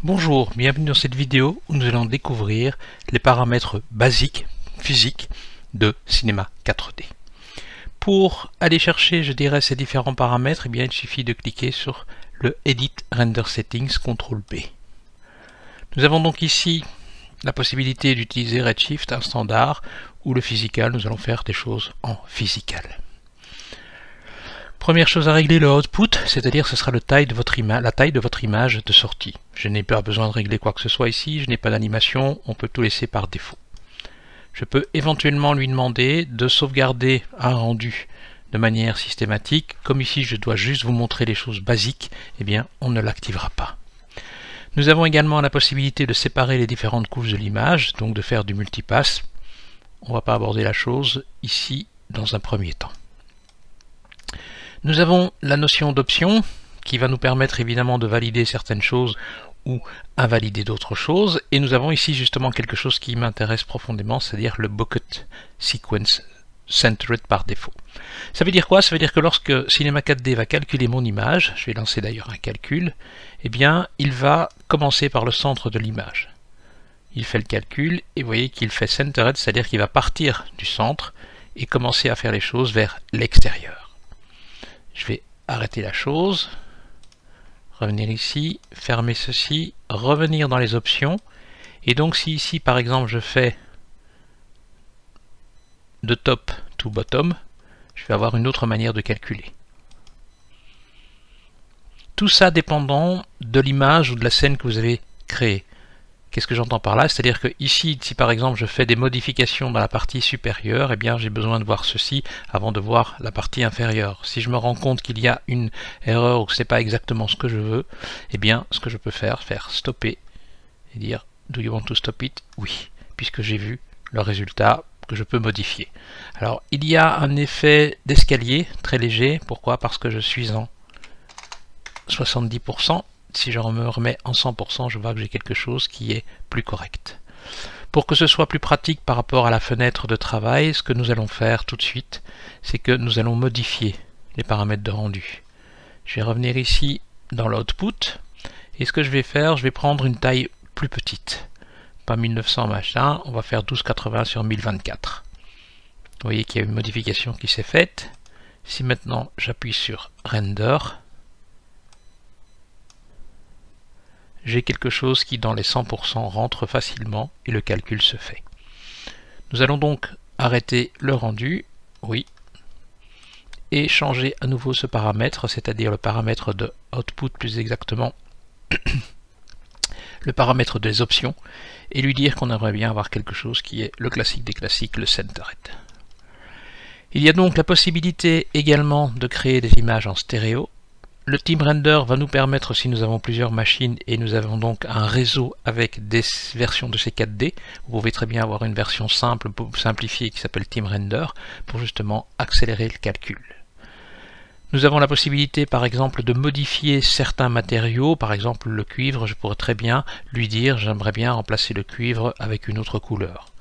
Bonjour, bienvenue dans cette vidéo où nous allons découvrir les paramètres basiques physiques de Cinema 4D. Pour aller chercher, je dirais, ces différents paramètres, eh bien, il suffit de cliquer sur le Edit Render Settings, CTRL B. Nous avons donc ici la possibilité d'utiliser Redshift, un standard, ou le Physical, nous allons faire des choses en Physical. Première chose à régler, le output, c'est-à-dire ce sera la taille de votre image de sortie. Je n'ai pas besoin de régler quoi que ce soit ici, je n'ai pas d'animation, on peut tout laisser par défaut. Je peux éventuellement lui demander de sauvegarder un rendu de manière systématique. Comme ici je dois juste vous montrer les choses basiques, eh bien on ne l'activera pas. Nous avons également la possibilité de séparer les différentes couches de l'image, donc de faire du multipass. On ne va pas aborder la chose ici dans un premier temps. Nous avons la notion d'option qui va nous permettre évidemment de valider certaines choses ou invalider d'autres choses. Et nous avons ici justement quelque chose qui m'intéresse profondément, c'est-à-dire le Bucket Sequence Centered par défaut. Ça veut dire quoi? Ça veut dire que lorsque Cinema 4D va calculer mon image, je vais lancer d'ailleurs un calcul, eh bien il va commencer par le centre de l'image. Il fait le calcul et vous voyez qu'il fait Centered, c'est-à-dire qu'il va partir du centre et commencer à faire les choses vers l'extérieur. Je vais arrêter la chose, revenir ici, fermer ceci, revenir dans les options. Et donc si ici par exemple je fais de top to bottom, je vais avoir une autre manière de calculer. Tout ça dépendant de l'image ou de la scène que vous avez créée. Qu'est-ce que j'entends par là? C'est-à-dire que ici, si par exemple je fais des modifications dans la partie supérieure, eh bien j'ai besoin de voir ceci avant de voir la partie inférieure. Si je me rends compte qu'il y a une erreur ou que ce n'est pas exactement ce que je veux, eh bien ce que je peux faire stopper et dire Do you want to stop it? Oui, puisque j'ai vu le résultat que je peux modifier. Alors il y a un effet d'escalier très léger. Pourquoi? Parce que je suis en 70%. Si je me remets en 100%, je vois que j'ai quelque chose qui est plus correct. Pour que ce soit plus pratique par rapport à la fenêtre de travail, ce que nous allons faire tout de suite, c'est que nous allons modifier les paramètres de rendu. Je vais revenir ici dans l'output, et ce que je vais faire, je vais prendre une taille plus petite. Pas 1900 machin, on va faire 1280 sur 1024. Vous voyez qu'il y a une modification qui s'est faite. Si maintenant j'appuie sur Render, j'ai quelque chose qui dans les 100% rentre facilement et le calcul se fait. Nous allons donc arrêter le rendu, oui, et changer à nouveau ce paramètre, c'est-à-dire le paramètre de output plus exactement, le paramètre des options, et lui dire qu'on aimerait bien avoir quelque chose qui est le classique des classiques, le Centered. Il y a donc la possibilité également de créer des images en stéréo. Le Team Render va nous permettre, si nous avons plusieurs machines et nous avons donc un réseau avec des versions de ces 4D, vous pouvez très bien avoir une version simple, simplifiée qui s'appelle Team Render pour justement accélérer le calcul. Nous avons la possibilité par exemple de modifier certains matériaux, par exemple le cuivre, je pourrais très bien lui dire j'aimerais bien remplacer le cuivre avec une autre couleur.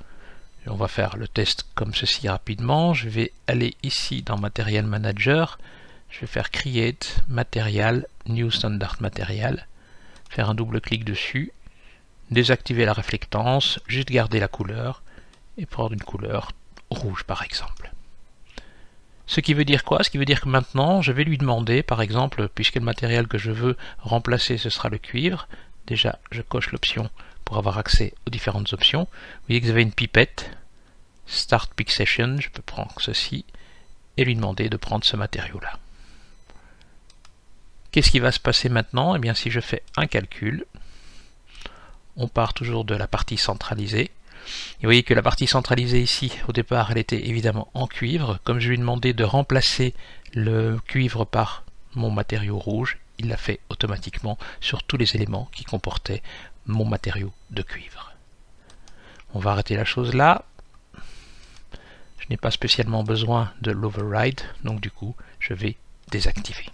Et on va faire le test comme ceci rapidement, je vais aller ici dans Material Manager. Je vais faire Create, Material, New Standard Material, faire un double clic dessus, désactiver la réflectance, juste garder la couleur et prendre une couleur rouge par exemple. Ce qui veut dire quoi? Ce qui veut dire que maintenant je vais lui demander par exemple, puisque le matériel que je veux remplacer ce sera le cuivre, déjà je coche l'option pour avoir accès aux différentes options. Vous voyez que vous avez une pipette, Start Pick Session, je peux prendre ceci et lui demander de prendre ce matériau là. Qu'est-ce qui va se passer maintenant? Eh bien, si je fais un calcul, on part toujours de la partie centralisée. Et vous voyez que la partie centralisée ici, au départ, elle était évidemment en cuivre. Comme je lui ai demandé de remplacer le cuivre par mon matériau rouge, il l'a fait automatiquement sur tous les éléments qui comportaient mon matériau de cuivre. On va arrêter la chose là. Je n'ai pas spécialement besoin de l'override, donc du coup, je vais désactiver.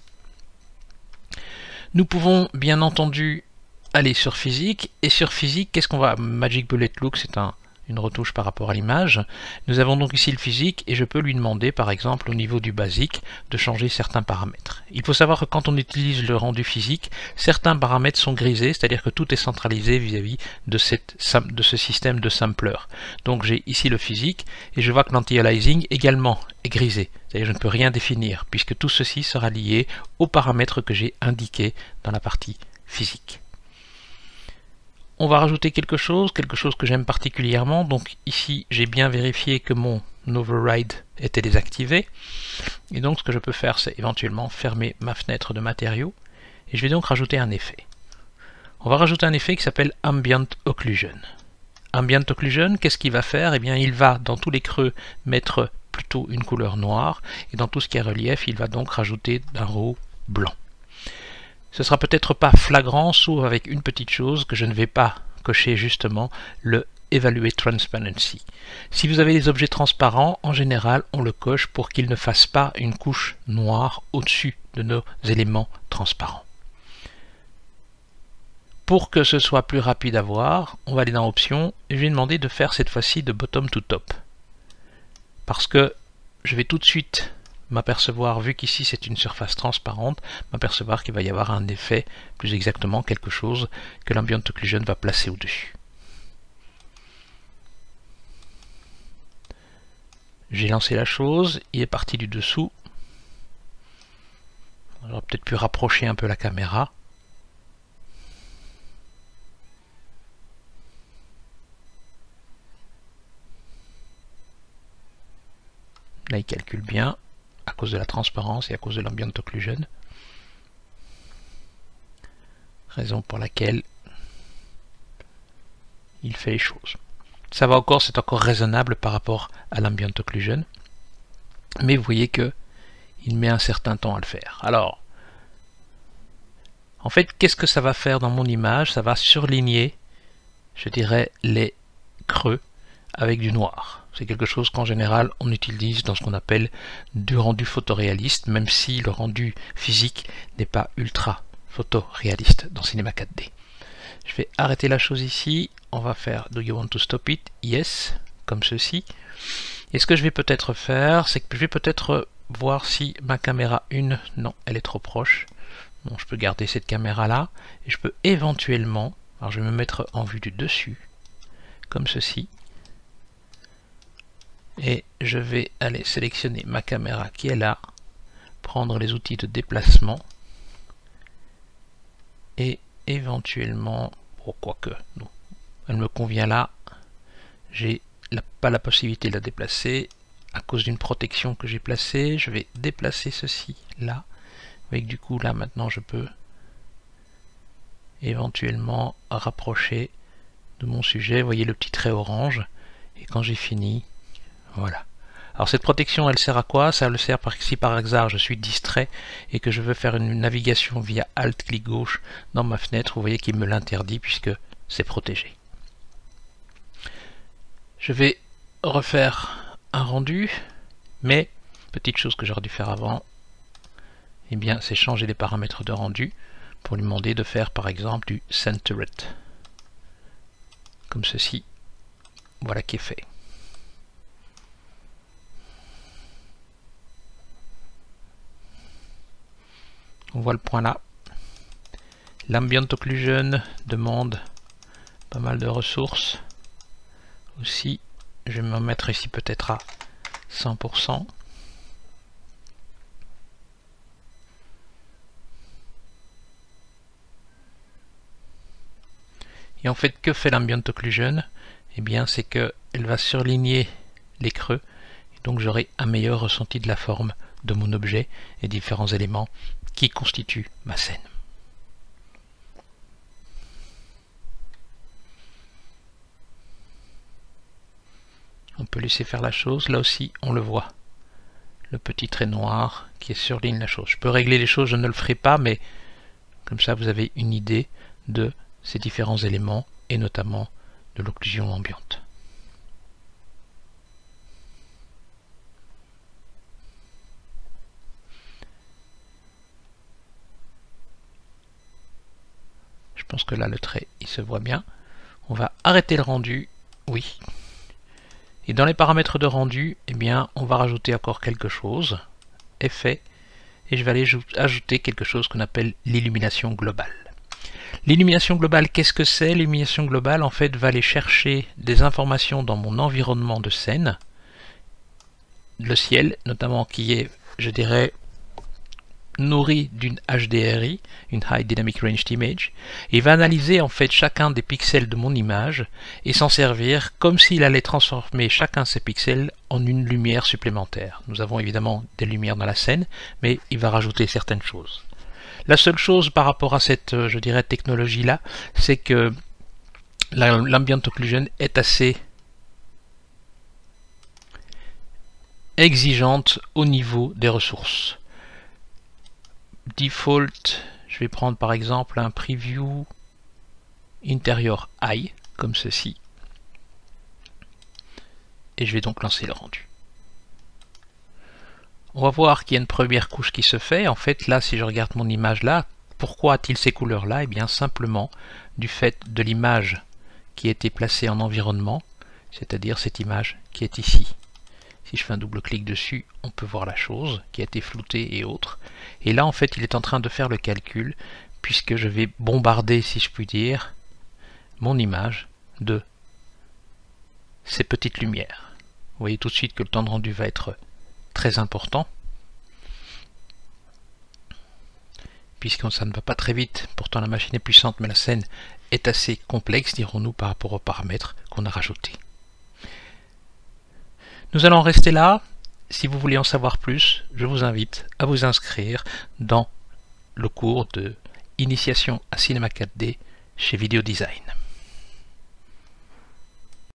Nous pouvons bien entendu aller sur physique, et sur physique, qu'est-ce qu'on va... Magic Bullet Look, c'est un une retouche par rapport à l'image. Nous avons donc ici le physique et je peux lui demander par exemple au niveau du basique de changer certains paramètres. Il faut savoir que quand on utilise le rendu physique, certains paramètres sont grisés, c'est-à-dire que tout est centralisé vis-à-vis de ce système de sampler. Donc j'ai ici le physique et je vois que l'anti-aliasing également est grisé, c'est-à-dire que je ne peux rien définir puisque tout ceci sera lié aux paramètres que j'ai indiqués dans la partie physique. On va rajouter quelque chose que j'aime particulièrement. Donc ici, j'ai bien vérifié que mon override était désactivé. Et donc ce que je peux faire, c'est éventuellement fermer ma fenêtre de matériaux. Et je vais donc rajouter un effet. On va rajouter un effet qui s'appelle Ambient Occlusion. Ambient Occlusion, qu'est-ce qu'il va faire? Eh bien, il va dans tous les creux mettre plutôt une couleur noire. Et dans tout ce qui est relief, il va donc rajouter un roux blanc. Ce sera peut-être pas flagrant, sauf avec une petite chose que je ne vais pas cocher justement, le Evaluate Transparency. Si vous avez des objets transparents, en général, on le coche pour qu'il ne fasse pas une couche noire au-dessus de nos éléments transparents. Pour que ce soit plus rapide à voir, on va aller dans Options et je vais demander de faire cette fois-ci de Bottom to Top. Parce que je vais tout de suite m'apercevoir, vu qu'ici c'est une surface transparente, m'apercevoir qu'il va y avoir un effet, plus exactement quelque chose que l'Ambient Occlusion va placer au-dessus. J'ai lancé la chose, il est parti du dessous. J'aurais peut-être pu rapprocher un peu la caméra. Là il calcule bien, à cause de la transparence et à cause de l'Ambient Occlusion. Raison pour laquelle il fait les choses. Ça va encore, c'est encore raisonnable par rapport à l'Ambient Occlusion. Mais vous voyez que il met un certain temps à le faire. Alors, en fait, qu'est-ce que ça va faire dans mon image? Ça va surligner, je dirais, les creux avec du noir. C'est quelque chose qu'en général on utilise dans ce qu'on appelle du rendu photoréaliste, même si le rendu physique n'est pas ultra photoréaliste dans Cinema 4D. Je vais arrêter la chose ici, on va faire Do you want to stop it? Yes, comme ceci. Et ce que je vais peut-être faire, c'est que je vais peut-être voir si ma caméra 1, non, elle est trop proche. Bon, je peux garder cette caméra là, et je peux éventuellement, alors je vais me mettre en vue du dessus, comme ceci. Et je vais aller sélectionner ma caméra qui est là, prendre les outils de déplacement et éventuellement, quoique, non, elle me convient là, j'ai pas la possibilité de la déplacer à cause d'une protection que j'ai placée. Je vais déplacer ceci là, avec du coup là maintenant je peux éventuellement rapprocher de mon sujet. Vous voyez le petit trait orange, et quand j'ai fini, voilà. Alors cette protection, elle sert à quoi? Ça le sert si par hasard je suis distrait et que je veux faire une navigation via Alt-clic gauche dans ma fenêtre, vous voyez qu'il me l'interdit puisque c'est protégé. Je vais refaire un rendu, mais petite chose que j'aurais dû faire avant, eh bien c'est changer les paramètres de rendu pour lui demander de faire par exemple du Centered. Comme ceci, voilà qui est fait. On voit le point là. L'Ambient Occlusion demande pas mal de ressources. Aussi, je vais me mettre ici peut-être à 100%. Et en fait, que fait l'Ambient Occlusion? Eh bien, c'est qu'elle va surligner les creux. Et donc, j'aurai un meilleur ressenti de la forme de mon objet et différents éléments qui constituent ma scène. On peut laisser faire la chose. Là aussi, on le voit. Le petit trait noir qui surligne la chose. Je peux régler les choses, je ne le ferai pas, mais comme ça, vous avez une idée de ces différents éléments et notamment de l'occlusion ambiante. Je pense que là le trait il se voit bien. On va arrêter le rendu. Oui. Et dans les paramètres de rendu, eh bien, on va rajouter encore quelque chose, effet, et je vais aller ajouter quelque chose qu'on appelle l'illumination globale. L'illumination globale, qu'est-ce que c'est? L'illumination globale, en fait, va aller chercher des informations dans mon environnement de scène, le ciel, notamment qui est, je dirais, nourri d'une HDRI, une High Dynamic Ranged Image, et va analyser en fait chacun des pixels de mon image et s'en servir comme s'il allait transformer chacun de ces pixels en une lumière supplémentaire. Nous avons évidemment des lumières dans la scène, mais il va rajouter certaines choses. La seule chose par rapport à cette, je dirais, technologie-là, c'est que l'ambient occlusion est assez exigeante au niveau des ressources. Default, je vais prendre par exemple un preview interior high, comme ceci, et je vais donc lancer le rendu. On va voir qu'il y a une première couche qui se fait. En fait, là, si je regarde mon image là, pourquoi a-t-il ces couleurs-là? Eh bien, simplement du fait de l'image qui a été placée en environnement, c'est-à-dire cette image qui est ici. Si je fais un double clic dessus, on peut voir la chose qui a été floutée et autres. Et là, en fait, il est en train de faire le calcul, puisque je vais bombarder, si je puis dire, mon image de ces petites lumières. Vous voyez tout de suite que le temps de rendu va être très important, puisque ça ne va pas très vite. Pourtant, la machine est puissante, mais la scène est assez complexe, dirons-nous, par rapport aux paramètres qu'on a rajoutés. Nous allons rester là. Si vous voulez en savoir plus, je vous invite à vous inscrire dans le cours de Initiation à Cinema 4D chez Video Design.